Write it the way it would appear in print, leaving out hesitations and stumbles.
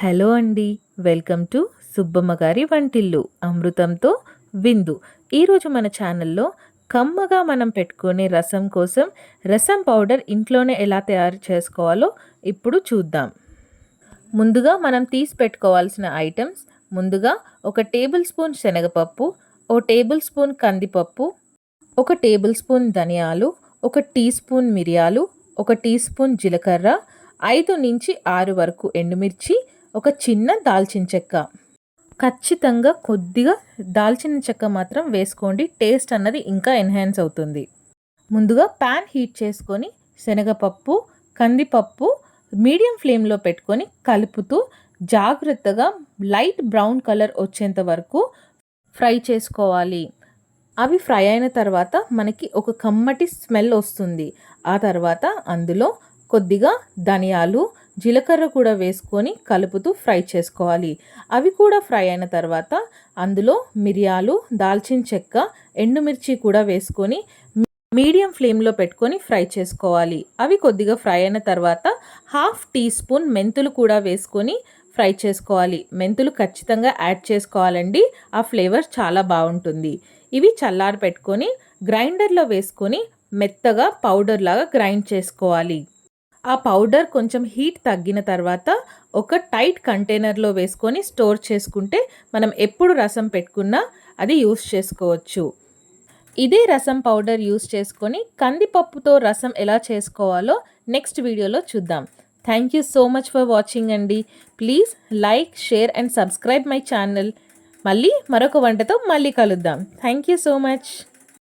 Hello అండి. Welcome to Subbamma గారి వంటిల్లు అమృతంతో విందు. ఈరోజు మన ఛానల్లో కమ్మగా మనం పెట్టుకునే రసం కోసం రసం పౌడర్ ఇంట్లోనే ఎలా తయారు చేసుకోవాలో ఇప్పుడు చూద్దాం. ముందుగా మనం తీసి పెట్టుకోవాల్సిన ఐటమ్స్, ముందుగా 1 టేబుల్ స్పూన్ శనగపప్పు, 1 టేబుల్ స్పూన్ కందిపప్పు, 1 టేబుల్ స్పూన్ ధనియాలు, 1 టీ స్పూన్ మిరియాలు, 1 టీ స్పూన్ జీలకర్ర, 5 నుంచి 6 వరకు ఎండుమిర్చి, ఒక చిన్న దాల్చిన చెక్క. ఖచ్చితంగా కొద్దిగా దాల్చిన చెక్క మాత్రం వేసుకోండి, టేస్ట్ అన్నది ఇంకా ఎన్హాన్స్ అవుతుంది. ముందుగా ప్యాన్ హీట్ చేసుకొని శనగపప్పు, కందిపప్పు మీడియం ఫ్లేమ్లో పెట్టుకొని కలుపుతూ జాగ్రత్తగా లైట్ బ్రౌన్ కలర్ వచ్చేంత వరకు ఫ్రై చేసుకోవాలి. అవి ఫ్రై అయిన తర్వాత మనకి ఒక కమ్మటి స్మెల్ వస్తుంది. ఆ తర్వాత అందులో కొద్దిగా ధనియాలు, జీలకర్ర కూడా వేసుకొని కలుపుతూ ఫ్రై చేసుకోవాలి. అవి కూడా ఫ్రై అయిన తర్వాత అందులో మిరియాలు, దాల్చిన చెక్క, ఎండుమిర్చి కూడా వేసుకొని మీడియం ఫ్లేమ్లో పెట్టుకొని ఫ్రై చేసుకోవాలి. అవి కొద్దిగా ఫ్రై అయిన తర్వాత 1/2 టీ స్పూన్ మెంతులు కూడా వేసుకొని ఫ్రై చేసుకోవాలి. మెంతులు ఖచ్చితంగా యాడ్ చేసుకోవాలండి, ఆ ఫ్లేవర్ చాలా బాగుంటుంది. ఇవి చల్లారి పెట్టుకొని గ్రైండర్లో వేసుకొని మెత్తగా పౌడర్ లాగా గ్రైండ్ చేసుకోవాలి. ఆ పౌడర్ కొంచెం హీట్ తగ్గిన తర్వాత ఒక టైట్ కంటైనర్లో వేసుకొని స్టోర్ చేసుకుంటే మనం ఎప్పుడు రసం పెట్టుకున్నా అది యూస్ చేసుకోవచ్చు. ఇదే రసం పౌడర్ యూస్ చేసుకొని కందిపప్పుతో రసం ఎలా చేసుకోవాలో నెక్స్ట్ వీడియోలో చూద్దాం. Thank you so much for watching అండి. Please like, share and subscribe my channel. మళ్ళీ మరొక వంటతో మళ్ళీ కలుద్దాం. Thank you so much.